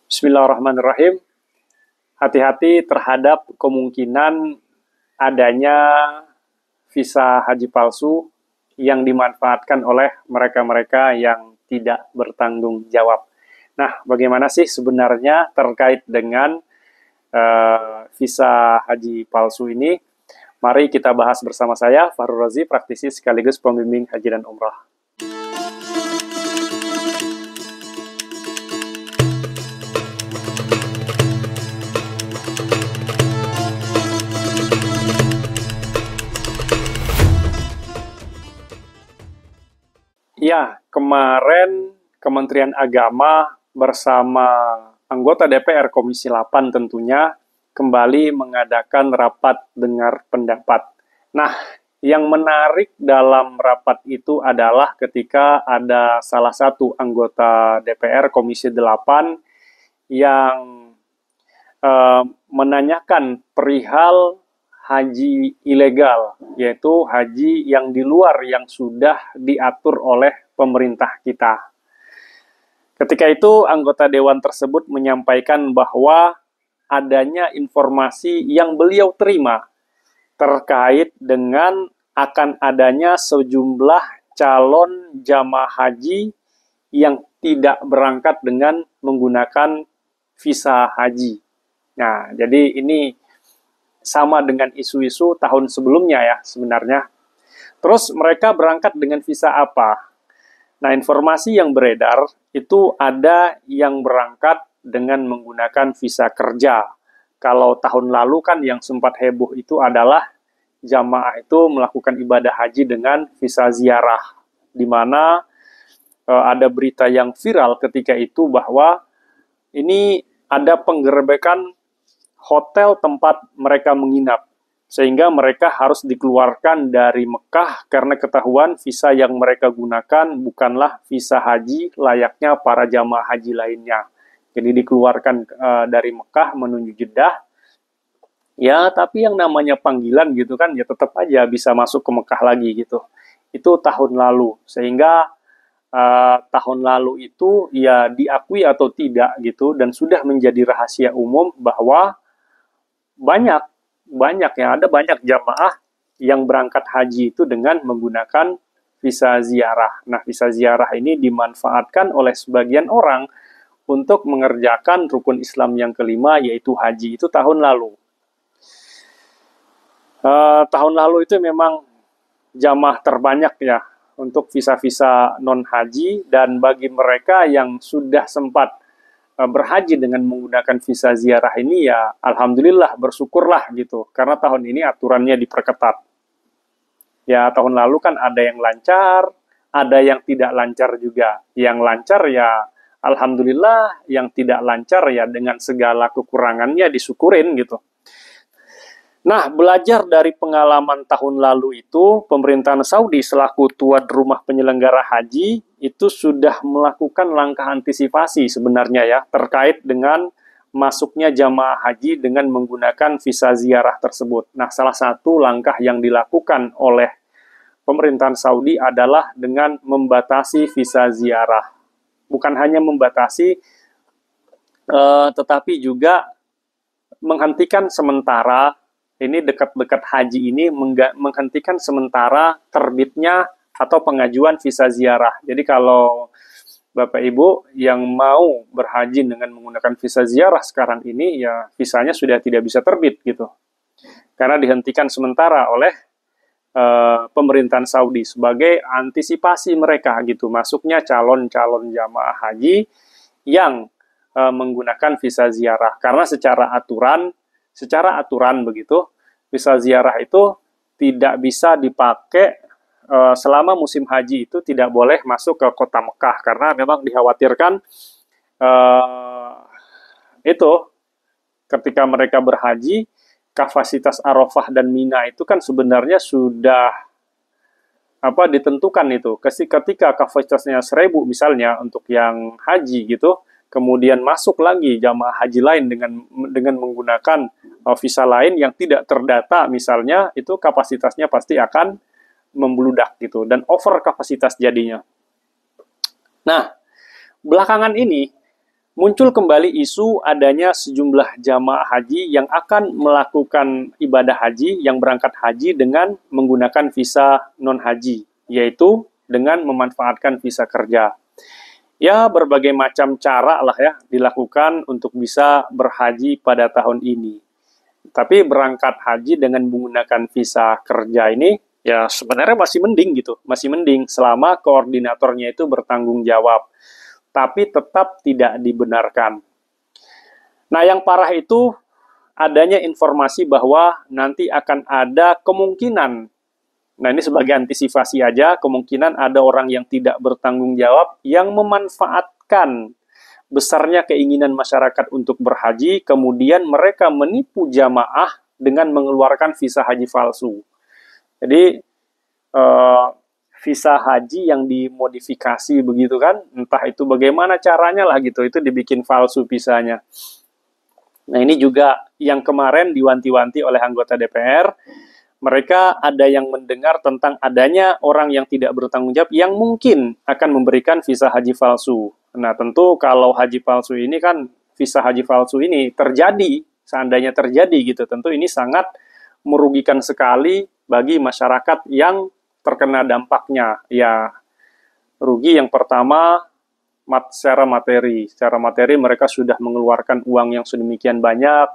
Bismillahirrahmanirrahim. Hati-hati terhadap kemungkinan adanya visa haji palsu yang dimanfaatkan oleh mereka-mereka yang tidak bertanggung jawab. Nah, bagaimana sih sebenarnya terkait dengan visa haji palsu ini? Mari kita bahas bersama saya, Fahrul Razi, praktisi sekaligus pembimbing haji dan umrah. Ya, kemarin Kementerian Agama bersama anggota DPR Komisi 8 tentunya kembali mengadakan rapat dengar pendapat. Nah, yang menarik dalam rapat itu adalah ketika ada salah satu anggota DPR Komisi 8 yang menanyakan perihal haji ilegal, yaitu haji yang di luar yang sudah diatur oleh pemerintah kita. Ketika itu, anggota dewan tersebut menyampaikan bahwa adanya informasi yang beliau terima terkait dengan akan adanya sejumlah calon jamaah haji yang tidak berangkat dengan menggunakan visa haji. Nah, jadi ini sama dengan isu-isu tahun sebelumnya ya sebenarnya. Terus mereka berangkat dengan visa apa? Nah, informasi yang beredar itu ada yang berangkat dengan menggunakan visa kerja. Kalau tahun lalu kan yang sempat heboh itu adalah jamaah itu melakukan ibadah haji dengan visa ziarah, di mana ada berita yang viral ketika itu bahwa ini ada penggerebekan hotel tempat mereka menginap, sehingga mereka harus dikeluarkan dari Mekah karena ketahuan visa yang mereka gunakan bukanlah visa haji layaknya para jamaah haji lainnya. Jadi dikeluarkan dari Mekah menuju Jeddah. Ya, tapi yang namanya panggilan gitu kan, ya tetap aja bisa masuk ke Mekah lagi gitu. Itu tahun lalu, sehingga tahun lalu itu ya diakui atau tidak gitu, dan sudah menjadi rahasia umum bahwa banyak ya, ada banyak jamaah yang berangkat haji itu dengan menggunakan visa ziarah. Nah, visa ziarah ini dimanfaatkan oleh sebagian orang untuk mengerjakan rukun Islam yang kelima, yaitu haji. Itu tahun lalu. Tahun lalu itu memang jamaah terbanyak ya untuk visa-visa non-haji, dan bagi mereka yang sudah sempat berhaji dengan menggunakan visa ziarah ini ya alhamdulillah, bersyukurlah gitu, karena tahun ini aturannya diperketat. Ya, tahun lalu kan ada yang lancar, ada yang tidak lancar juga. Yang lancar ya alhamdulillah, yang tidak lancar ya dengan segala kekurangannya disyukurin gitu. Nah, belajar dari pengalaman tahun lalu itu, pemerintahan Saudi selaku tuan rumah penyelenggara haji itu sudah melakukan langkah antisipasi sebenarnya ya, terkait dengan masuknya jamaah haji dengan menggunakan visa ziarah tersebut. Nah, salah satu langkah yang dilakukan oleh pemerintahan Saudi adalah dengan membatasi visa ziarah. Bukan hanya membatasi, tetapi juga menghentikan sementara, ini dekat-dekat haji ini menghentikan sementara terbitnya atau pengajuan visa ziarah. Jadi kalau Bapak Ibu yang mau berhaji dengan menggunakan visa ziarah sekarang ini, ya visanya sudah tidak bisa terbit gitu. Karena dihentikan sementara oleh pemerintahan Saudi sebagai antisipasi mereka gitu, masuknya calon-calon jamaah haji yang menggunakan visa ziarah. Karena secara aturan begitu, visa ziarah itu tidak bisa dipakai selama musim haji, itu tidak boleh masuk ke kota Mekah, karena memang dikhawatirkan itu ketika mereka berhaji, kapasitas Arafah dan Mina itu kan sebenarnya sudah ditentukan itu. Ketika kapasitasnya 1.000 misalnya untuk yang haji gitu, kemudian masuk lagi jamaah haji lain dengan menggunakan visa lain yang tidak terdata misalnya, itu kapasitasnya pasti akan membludak gitu, dan over kapasitas jadinya. Nah, belakangan ini muncul kembali isu adanya sejumlah jamaah haji yang akan melakukan ibadah haji, yang berangkat haji dengan menggunakan visa non-haji, yaitu dengan memanfaatkan visa kerja. Ya, berbagai macam cara lah ya dilakukan untuk bisa berhaji pada tahun ini. Tapi berangkat haji dengan menggunakan visa kerja ini, ya sebenarnya masih mending gitu, masih mending selama koordinatornya itu bertanggung jawab. Tapi tetap tidak dibenarkan. Nah, yang parah itu adanya informasi bahwa nanti akan ada kemungkinan, nah ini sebagai antisipasi aja, kemungkinan ada orang yang tidak bertanggung jawab yang memanfaatkan besarnya keinginan masyarakat untuk berhaji, kemudian mereka menipu jamaah dengan mengeluarkan visa haji palsu. Jadi, visa haji yang dimodifikasi begitu kan, entah itu bagaimana caranya lah gitu, itu dibikin palsu visanya. Nah, ini juga yang kemarin diwanti-wanti oleh anggota DPR, mereka ada yang mendengar tentang adanya orang yang tidak bertanggung jawab yang mungkin akan memberikan visa haji palsu. Nah, tentu kalau haji palsu ini kan, visa haji palsu ini terjadi, seandainya terjadi gitu, tentu ini sangat merugikan sekali bagi masyarakat yang terkena dampaknya. Ya, rugi yang pertama secara materi. Secara materi mereka sudah mengeluarkan uang yang sedemikian banyak.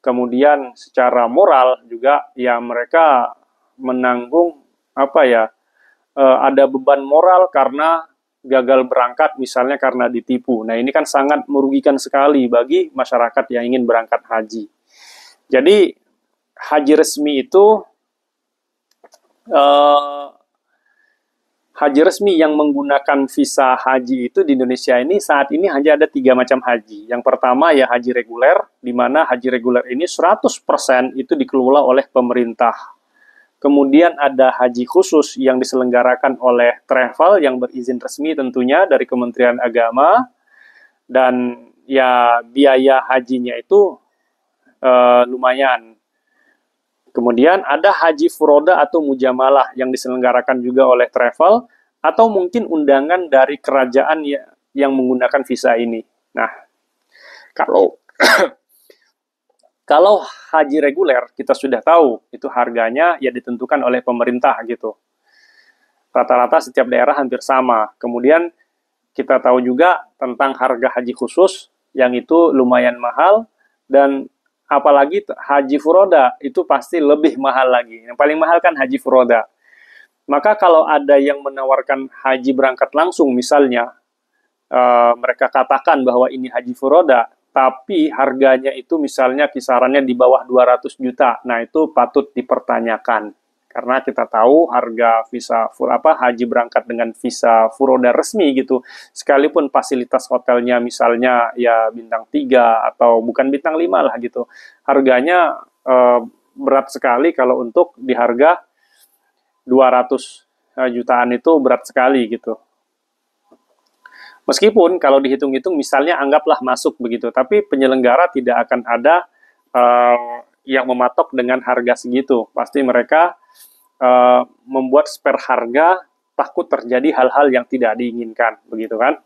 Kemudian secara moral juga ya mereka menanggung ada beban moral karena gagal berangkat misalnya karena ditipu. Nah, ini kan sangat merugikan sekali bagi masyarakat yang ingin berangkat haji. Jadi haji resmi itu haji resmi yang menggunakan visa haji itu di Indonesia ini saat ini hanya ada 3 macam haji. Yang pertama ya haji reguler, di mana haji reguler ini 100% itu dikelola oleh pemerintah. Kemudian ada haji khusus yang diselenggarakan oleh travel yang berizin resmi tentunya dari Kementerian Agama, dan ya biaya hajinya itu lumayan. Kemudian ada haji furoda atau mujamalah yang diselenggarakan juga oleh travel atau mungkin undangan dari kerajaan yang menggunakan visa ini. Nah, kalau kalau haji reguler kita sudah tahu itu harganya ya ditentukan oleh pemerintah gitu. Rata-rata setiap daerah hampir sama. Kemudian kita tahu juga tentang harga haji khusus yang itu lumayan mahal, dan apalagi haji furoda itu pasti lebih mahal lagi. Yang paling mahal kan haji furoda. Maka kalau ada yang menawarkan haji berangkat langsung misalnya, mereka katakan bahwa ini haji furoda, tapi harganya itu misalnya kisarannya di bawah 200 juta. Nah, itu patut dipertanyakan. Karena kita tahu harga visa haji berangkat dengan visa furoda resmi gitu, sekalipun fasilitas hotelnya misalnya ya bintang 3 atau bukan bintang 5 lah gitu, harganya berat sekali. Kalau untuk di harga 200 jutaan itu berat sekali gitu. Meskipun kalau dihitung-hitung misalnya anggaplah masuk begitu, tapi penyelenggara tidak akan ada yang mematok dengan harga segitu. Pasti mereka membuat spare harga, takut terjadi hal-hal yang tidak diinginkan, begitu kan?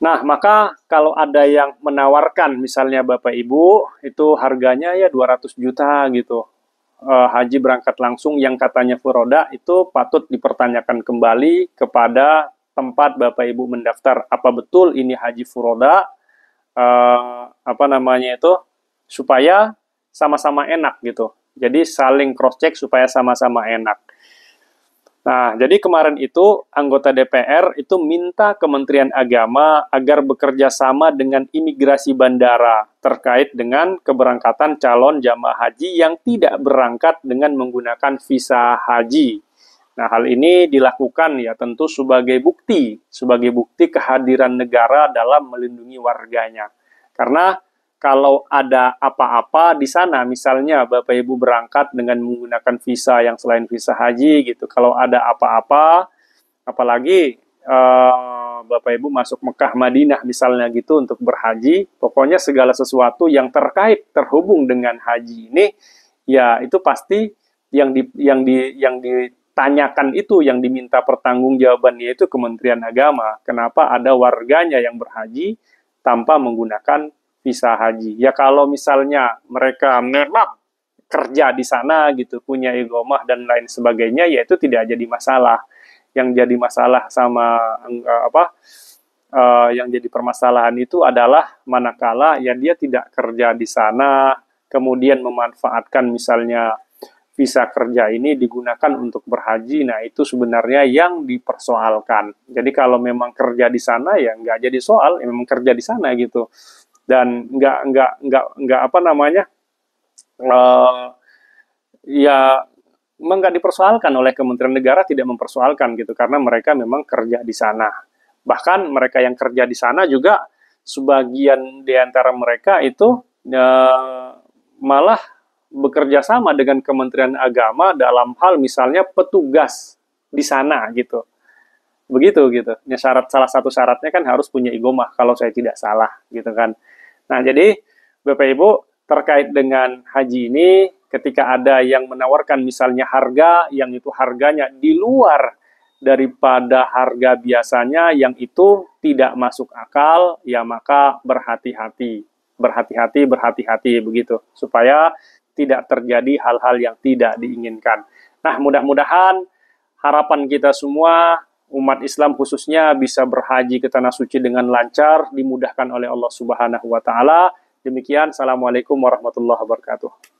Nah, maka kalau ada yang menawarkan, misalnya Bapak Ibu, itu harganya ya 200 juta gitu, haji berangkat langsung yang katanya furoda, itu patut dipertanyakan kembali kepada tempat Bapak Ibu mendaftar. Apa betul ini haji furoda? Supaya sama-sama enak gitu. Jadi saling cross-check supaya sama-sama enak. Nah, jadi kemarin itu anggota DPR itu minta Kementerian Agama agar bekerja sama dengan imigrasi bandara terkait dengan keberangkatan calon jamaah haji yang tidak berangkat dengan menggunakan visa haji. Nah, hal ini dilakukan ya tentu sebagai bukti kehadiran negara dalam melindungi warganya. Karena kalau ada apa-apa di sana, misalnya Bapak Ibu berangkat dengan menggunakan visa yang selain visa haji gitu, kalau ada apa-apa, apalagi Bapak Ibu masuk Mekah Madinah misalnya gitu untuk berhaji, pokoknya segala sesuatu yang terhubung dengan haji ini, ya itu pasti yang ditanyakan itu, yang diminta pertanggungjawabannya itu Kementerian Agama. Kenapa ada warganya yang berhaji tanpa menggunakan visa haji. Ya kalau misalnya mereka memang kerja di sana gitu, punya iqamah dan lain sebagainya, ya itu tidak jadi masalah. Yang jadi masalah sama yang jadi permasalahan itu adalah manakala ya dia tidak kerja di sana, kemudian memanfaatkan misalnya visa kerja ini digunakan untuk berhaji. Nah itu sebenarnya yang dipersoalkan. Jadi kalau memang kerja di sana ya nggak jadi soal, ya memang kerja di sana gitu. Dan nggak apa namanya, uh, ya memang nggak dipersoalkan oleh Kementerian Negara, tidak mempersoalkan gitu karena mereka memang kerja di sana. Bahkan mereka yang kerja di sana juga sebagian di antara mereka itu malah bekerja sama dengan Kementerian Agama dalam hal misalnya petugas di sana gitu. Begitu gitu. Ya, salah satu syaratnya kan harus punya iqamah kalau saya tidak salah gitu kan. Nah, jadi Bapak Ibu terkait dengan haji ini ketika ada yang menawarkan misalnya harga yang itu harganya di luar daripada harga biasanya yang itu tidak masuk akal, ya maka berhati-hati. Berhati-hati begitu supaya tidak terjadi hal-hal yang tidak diinginkan. Nah, mudah-mudahan harapan kita semua umat Islam khususnya bisa berhaji ke tanah suci dengan lancar, dimudahkan oleh Allah Subhanahu wa taala. Demikian, Assalamualaikum warahmatullahi wabarakatuh.